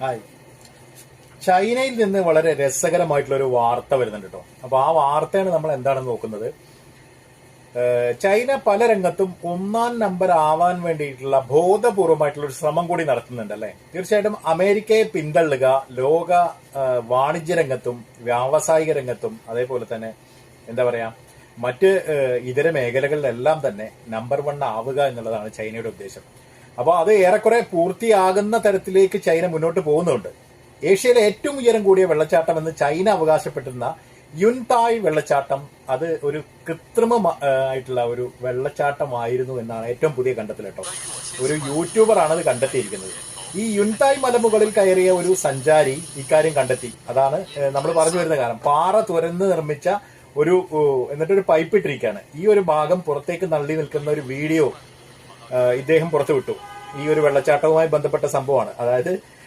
Hi. ചൈനയിൽ നിന്ന് വളരെ രസകരമായിട്ടുള്ള ഒരു വാർത്ത വരുന്നുണ്ട് കേട്ടോ. അപ്പൊ ആ വാർത്തയാണ് നമ്മൾ എന്താണെന്ന് നോക്കുന്നത്. ചൈന പല രംഗത്തും ഒന്നാം നമ്പർ ആവാൻ വേണ്ടിയിട്ടുള്ള ബോധപൂർവമായിട്ടുള്ള ഒരു ശ്രമം കൂടി നടത്തുന്നുണ്ട് അല്ലെ. തീർച്ചയായിട്ടും അമേരിക്കയെ പിന്തള്ളുക ലോക വാണിജ്യ രംഗത്തും വ്യാവസായിക രംഗത്തും അതേപോലെ തന്നെ എന്താ പറയാ മറ്റ് ഇതര മേഖലകളിലെല്ലാം തന്നെ നമ്പർ 1 ആവുക എന്നുള്ളതാണ് ചൈനയുടെ ഉദ്ദേശം. അപ്പോൾ അത് ഏറെക്കുറെ പൂർത്തിയാകുന്ന തരത്തിലേക്ക് ചൈന മുന്നോട്ട് പോകുന്നുണ്ട്. ഏഷ്യയിലെ ഏറ്റവും ഉയരം കൂടിയ വെള്ളച്ചാട്ടം എന്ന് ചൈന അവകാശപ്പെട്ടിരുന്ന യുൻതായ് വെള്ളച്ചാട്ടം അത് ഒരു കൃത്രിമ ആയിട്ടുള്ള ഒരു വെള്ളച്ചാട്ടമായിരുന്നു എന്നാണ് ഏറ്റവും പുതിയ കണ്ടെത്തൽ കേട്ടോ. ഒരു യൂട്യൂബറാണ് അത് കണ്ടെത്തിയിരിക്കുന്നത്. ഈ യുൻതായ് മലമുകളിൽ കയറിയ ഒരു സഞ്ചാരി ഇക്കാര്യം കണ്ടെത്തി. അതാണ് നമ്മൾ പറഞ്ഞു വരുന്ന കാര്യം. പാറ തുരന്ന് നിർമ്മിച്ച ഒരു എന്നിട്ടൊരു പൈപ്പ് ഇട്ടിരിക്കുകയാണ്. ഈ ഒരു ഭാഗം പുറത്തേക്ക് തള്ളി നിൽക്കുന്ന ഒരു വീഡിയോ ഇദ്ദേഹം പുറത്തുവിട്ടു. ഈ ഒരു വെള്ളച്ചാട്ടവുമായി ബന്ധപ്പെട്ട സംഭവമാണ്. അതായത്